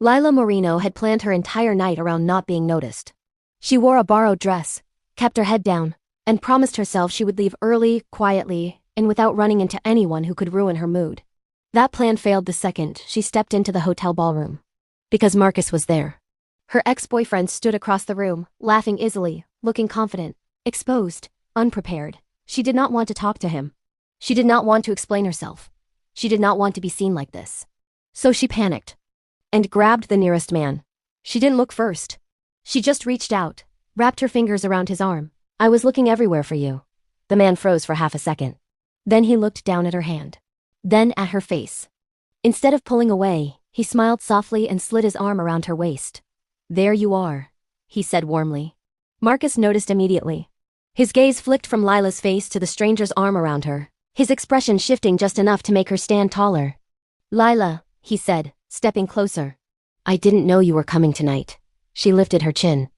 Lila Moreno had planned her entire night around not being noticed. She wore a borrowed dress, kept her head down, and promised herself she would leave early, quietly, and without running into anyone who could ruin her mood. That plan failed the second she stepped into the hotel ballroom. Because Marcus was there. Her ex-boyfriend stood across the room, laughing easily, looking confident, exposed, unprepared. She did not want to talk to him. She did not want to explain herself. She did not want to be seen like this. So she panicked and grabbed the nearest man. She didn't look first. She just reached out, wrapped her fingers around his arm. I was looking everywhere for you. The man froze for half a second. Then he looked down at her hand. Then at her face. Instead of pulling away, he smiled softly and slid his arm around her waist. There you are, he said warmly. Marcus noticed immediately. His gaze flicked from Lila's face to the stranger's arm around her, his expression shifting just enough to make her stand taller. Lila, he said, stepping closer. I didn't know you were coming tonight. She lifted her chin.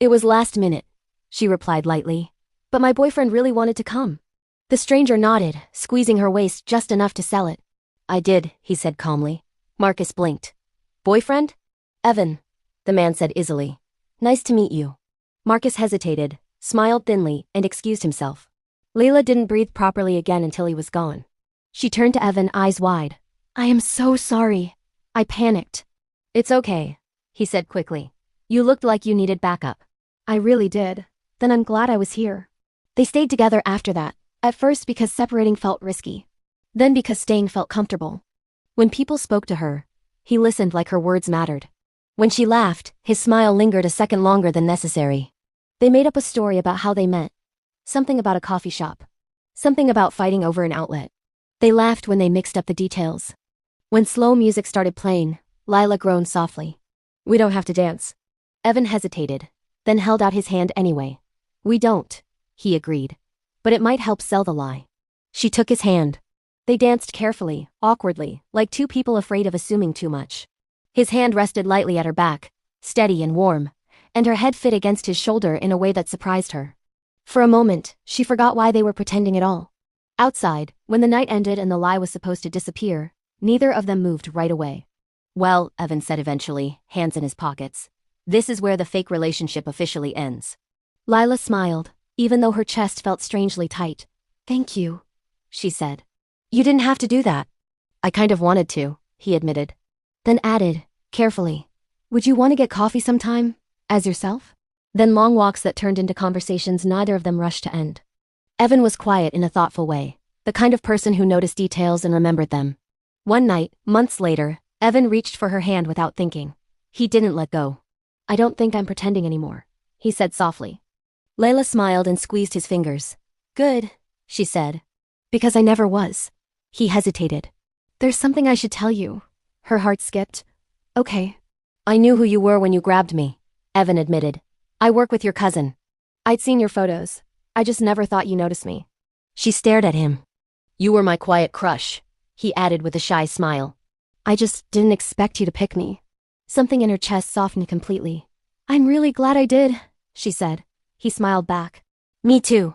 It was last minute, she replied lightly. But my boyfriend really wanted to come. The stranger nodded, squeezing her waist just enough to sell it. I did, he said calmly. Marcus blinked. Boyfriend? Evan, the man said easily. Nice to meet you. Marcus hesitated, smiled thinly, and excused himself. Lila didn't breathe properly again until he was gone. She turned to Evan, eyes wide. I am so sorry. I panicked. It's okay, he said quickly. You looked like you needed backup. I really did. Then I'm glad I was here. They stayed together after that, at first because separating felt risky. Then because staying felt comfortable. When people spoke to her, he listened like her words mattered. When she laughed, his smile lingered a second longer than necessary. They made up a story about how they met. Something about a coffee shop. Something about fighting over an outlet. They laughed when they mixed up the details. When slow music started playing, Lila groaned softly. We don't have to dance. Evan hesitated, then held out his hand anyway. We don't, he agreed. But it might help sell the lie. She took his hand. They danced carefully, awkwardly, like two people afraid of assuming too much. His hand rested lightly at her back, steady and warm, and her head fit against his shoulder in a way that surprised her. For a moment, she forgot why they were pretending at all. Outside, when the night ended and the lie was supposed to disappear, neither of them moved right away. Well, Evan said eventually, hands in his pockets. This is where the fake relationship officially ends. Lila smiled, even though her chest felt strangely tight. Thank you, she said. You didn't have to do that. I kind of wanted to, he admitted. Then added, carefully. Would you want to get coffee sometime? As yourself? Then long walks that turned into conversations neither of them rushed to end. Evan was quiet in a thoughtful way, the kind of person who noticed details and remembered them. One night, months later, Evan reached for her hand without thinking. He didn't let go. I don't think I'm pretending anymore, he said softly. Layla smiled and squeezed his fingers. Good, she said. Because I never was. He hesitated. There's something I should tell you. Her heart skipped. Okay. I knew who you were when you grabbed me, Evan admitted. I work with your cousin. I'd seen your photos. I just never thought you noticed me. She stared at him. You were my quiet crush, he added with a shy smile. I just didn't expect you to pick me. Something in her chest softened completely. I'm really glad I did, she said. He smiled back. Me too.